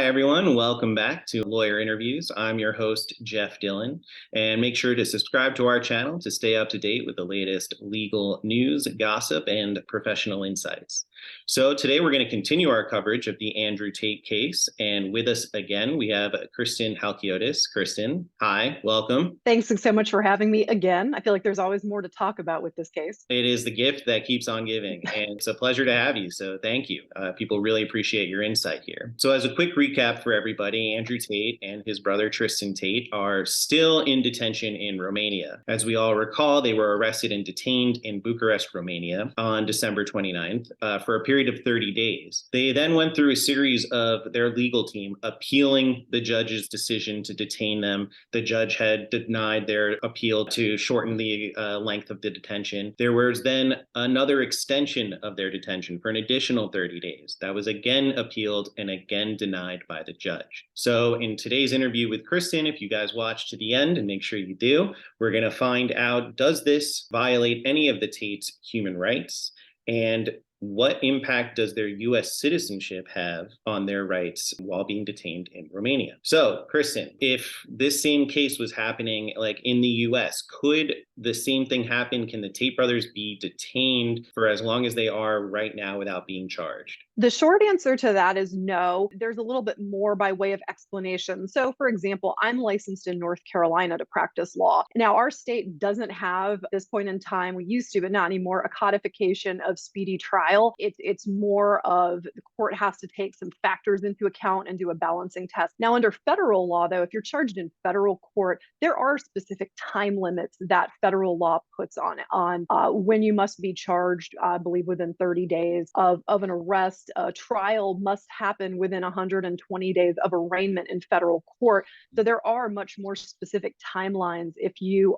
everyone. Welcome back to Lawyer Interviews. I'm your host, Jeff Dillon, and make sure to subscribe to our channel to stay up to date with the latest legal news, gossip, and professional insights. So today we're going to continue our coverage of the Andrew Tate case, and with us again, we have Christon Halkiotis. Christon, hi, welcome. Thanks so much for having me again. I feel like there's always more to talk about with this case. It is the gift that keeps on giving, and it's a pleasure to have you, so thank you. People really appreciate your insight here. So as a quick recap for everybody, Andrew Tate and his brother Tristan Tate are still in detention in Romania. As we all recall, they were arrested and detained in Bucharest, Romania on December 29th for a period of 30 days. They then went through a series of their legal team appealing the judge's decision to detain them. The judge had denied their appeal to shorten the length of the detention. There was then another extension of their detention for an additional 30 days. That was again appealed and again denied by the judge. So in today's interview with Christon, if you guys watch to the end, and make sure you do, we're going to find out, does this violate any of the Tate's human rights? And what impact does their U.S. citizenship have on their rights while being detained in Romania? So, Christon, if this same case was happening like in the U.S., could the same thing happen? Can the Tate brothers be detained for as long as they are right now without being charged? The short answer to that is no. There's a little bit more by way of explanation. So, for example, I'm licensed in North Carolina to practice law. Now, our state doesn't have, at this point in time, we used to, but not anymore, a codification of speedy trial. It's more of the court has to take some factors into account and do a balancing test. Now, under federal law, though, if you're charged in federal court, there are specific time limits that federal law puts on when you must be charged, I believe, within 30 days of an arrest. A trial must happen within 120 days of arraignment in federal court. So there are much more specific timelines if you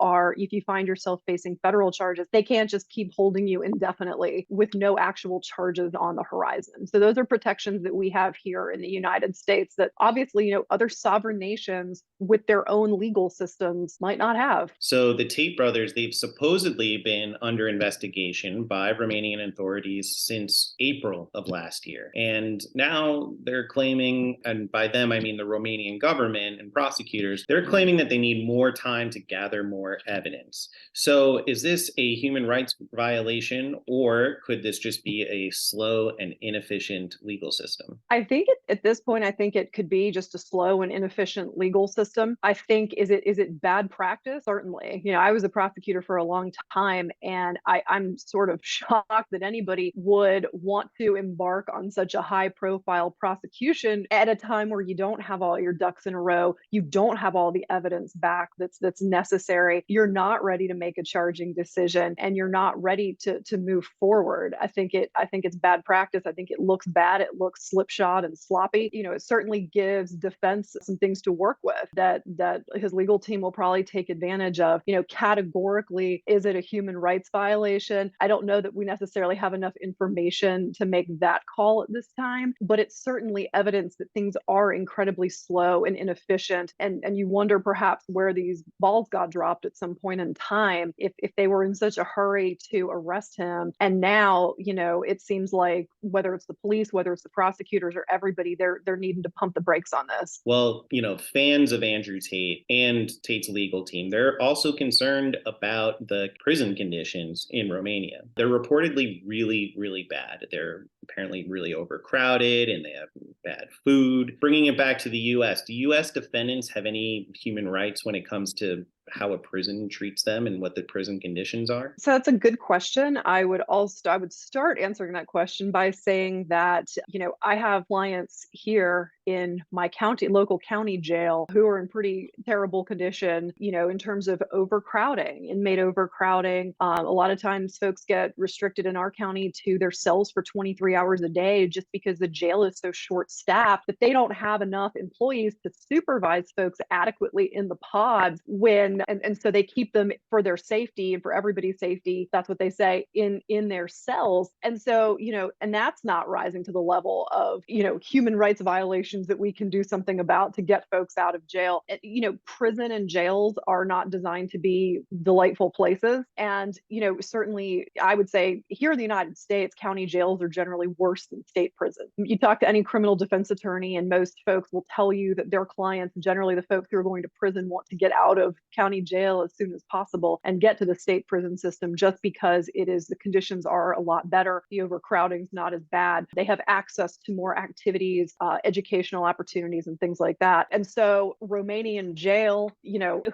find yourself facing federal charges. They can't just keep holding you indefinitely with no actual charges on the horizon. So those are protections that we have here in the United States that obviously, other sovereign nations with their own legal systems might not have. So the Tate brothers, they've supposedly been under investigation by Romanian authorities since April of last year. And now they're claiming, and by them, I mean the Romanian government and prosecutors, they're claiming that they need more time to gather more evidence. So is this a human rights violation, or could this just be a slow and inefficient legal system? I think at this point, I think it could be just a slow and inefficient legal system. I think, is it bad practice? Certainly. I was a prosecutor for a long time, and I'm sort of shocked that anybody would want to embark on such a high profile prosecution at a time where you don't have all your ducks in a row, you don't have all the evidence back that's necessary, you're not ready to make a charging decision, and you're not ready to move forward. I think it's bad practice. I think it looks bad. It looks slipshod and sloppy. It certainly gives defense some things to work with that his legal team will probably take advantage of. Categorically, is it a human rights violation? I don't know that we necessarily have enough information to make that call at this time, but it's certainly evidence that things are incredibly slow and inefficient. And you wonder perhaps where these balls got dropped at some point in time, if they were in such a hurry to arrest him. And now, it seems like whether it's the police, whether it's the prosecutors or everybody, they're needing to pump the brakes on this. Well, fans of Andrew Tate and Tate's legal team, they're also concerned about the prison conditions in Romania. They're reportedly really, really bad. They're apparently really overcrowded and they have bad food. Bringing it back to the U.S., do U.S. defendants have any human rights when it comes to how a prison treats them and what the prison conditions are? So that's a good question. I would start answering that question by saying that, I have clients here in my local county jail who are in pretty terrible condition, in terms of overcrowding, inmate overcrowding. A lot of times folks get restricted in our county to their cells for 23 hours a day just because the jail is so short staffed that they don't have enough employees to supervise folks adequately in the pods and so they keep them for their safety and for everybody's safety. That's what they say in their cells. And so, and that's not rising to the level of, human rights violations situations that we can do something about to get folks out of jail. Prison and jails are not designed to be delightful places. And, certainly I would say here in the United States, county jails are generally worse than state prisons. You talk to any criminal defense attorney, and most folks will tell you that their clients, generally the folks who are going to prison, want to get out of county jail as soon as possible and get to the state prison system, just because the conditions are a lot better. The overcrowding is not as bad. They have access to more activities, educational opportunities, and things like that. And so Romanian jail,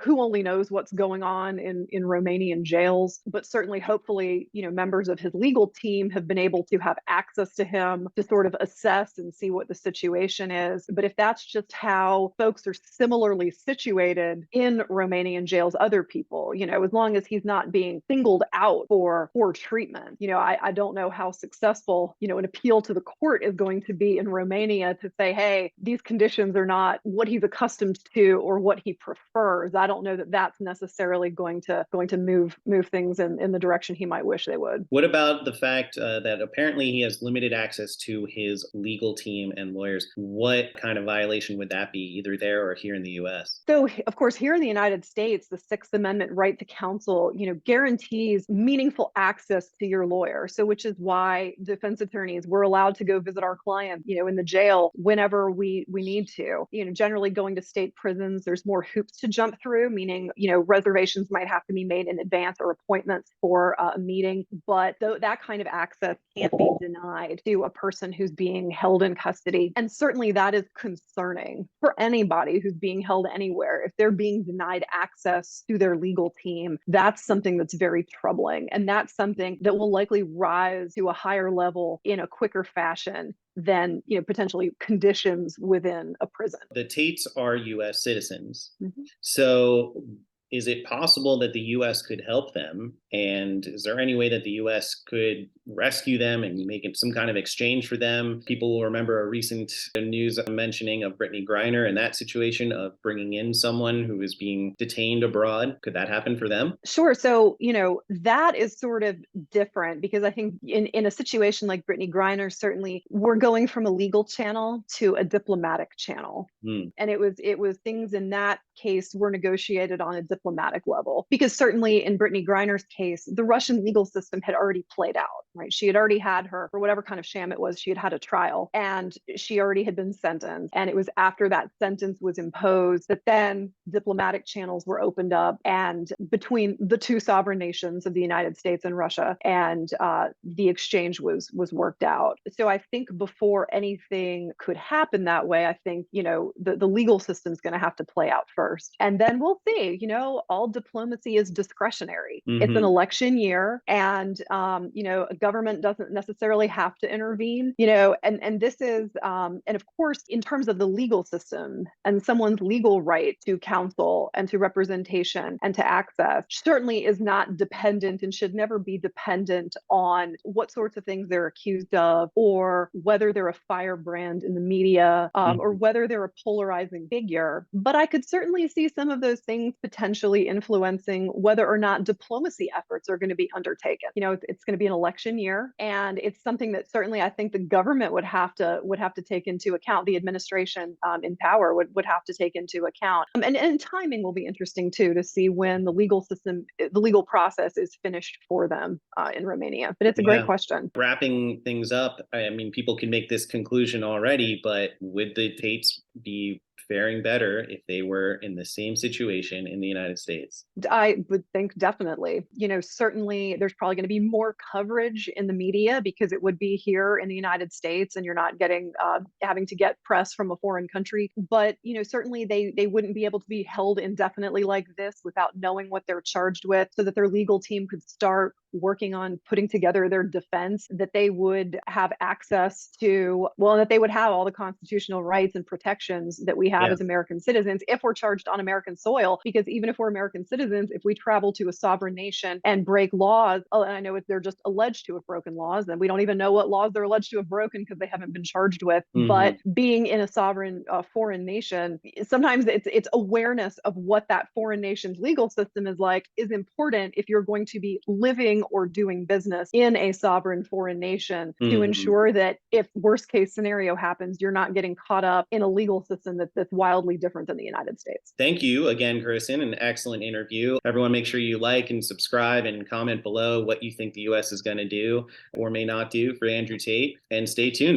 who only knows what's going on in Romanian jails, but certainly hopefully, members of his legal team have been able to have access to him to sort of assess and see what the situation is. But if that's just how folks are similarly situated in Romanian jails, other people, as long as he's not being singled out for poor treatment, I don't know how successful, an appeal to the court is going to be in Romania to say, hey, these conditions are not what he's accustomed to or what he prefers. I don't know that that's necessarily going to move things in the direction he might wish they would. What about the fact that apparently he has limited access to his legal team and lawyers? What kind of violation would that be, either there or here in the U.S.? So, of course, here in the United States, the Sixth Amendment right to counsel, guarantees meaningful access to your lawyer. So, which is why defense attorneys were allowed to go visit our clients, in the jail whenever we need to. Generally going to state prisons, there's more hoops to jump through, meaning, reservations might have to be made in advance or appointments for a meeting. But that kind of access can't be denied to a person who's being held in custody. And certainly that is concerning for anybody who's being held anywhere. If they're being denied access to their legal team, that's something that's very troubling. And that's something that will likely rise to a higher level in a quicker fashion than potentially conditions within a prison. The Tates are U.S. citizens. Mm-hmm. So is it possible that the U.S. could help them? And is there any way that the U.S. could rescue them and make it some kind of exchange for them? People will remember a recent news mentioning of Brittany Griner and that situation of bringing in someone who is being detained abroad. Could that happen for them? Sure. So, that is sort of different because I think in a situation like Brittany Griner, certainly we're going from a legal channel to a diplomatic channel. And it was things in that case were negotiated on a diplomatic level, because certainly in Brittany Griner's case, the Russian legal system had already played out, right? She had already had her, for whatever kind of sham it was, she had had a trial and she already had been sentenced. And it was after that sentence was imposed that then diplomatic channels were opened up, and between the two sovereign nations of the United States and Russia, and the exchange was worked out. So I think before anything could happen that way, I think, the legal system's going to have to play out first. And then we'll see, all diplomacy is discretionary. Mm-hmm. It's an election year, and, a government doesn't necessarily have to intervene, and this is, and of course, in terms of the legal system and someone's legal right to counsel and to representation and to access, certainly is not dependent and should never be dependent on what sorts of things they're accused of, or whether they're a firebrand in the media, or whether they're a polarizing figure. But I could certainly see some of those things potentially influencing whether or not diplomacy efforts are going to be undertaken. It's going to be an election year, and it's something that certainly I think the government would have to take into account. The administration in power would have to take into account. And timing will be interesting too, to see when the legal process is finished for them in Romania. But it's a great question. Wrapping things up, I mean, people can make this conclusion already, but would the Tates be faring better if they were in the same situation in the United States? I would think definitely. Certainly there's probably going to be more coverage in the media because it would be here in the United States and you're not getting having to get press from a foreign country. But, certainly they wouldn't be able to be held indefinitely like this without knowing what they're charged with, so that their legal team could start working on putting together their defense, that they would have access to, that they would have all the constitutional rights and protections that we have as American citizens if we're charged on American soil. Because even if we're American citizens, if we travel to a sovereign nation and break laws, and I know they're just alleged to have broken laws, and we don't even know what laws they're alleged to have broken because they haven't been charged with. Mm-hmm. But being in a sovereign foreign nation, sometimes it's awareness of what that foreign nation's legal system is like is important if you're going to be living or doing business in a sovereign foreign nation to ensure that if worst case scenario happens, you're not getting caught up in a legal system that's wildly different than the United States. Thank you again, Christon. An excellent interview. Everyone, make sure you like and subscribe and comment below what you think the U.S. is going to do or may not do for Andrew Tate, and stay tuned.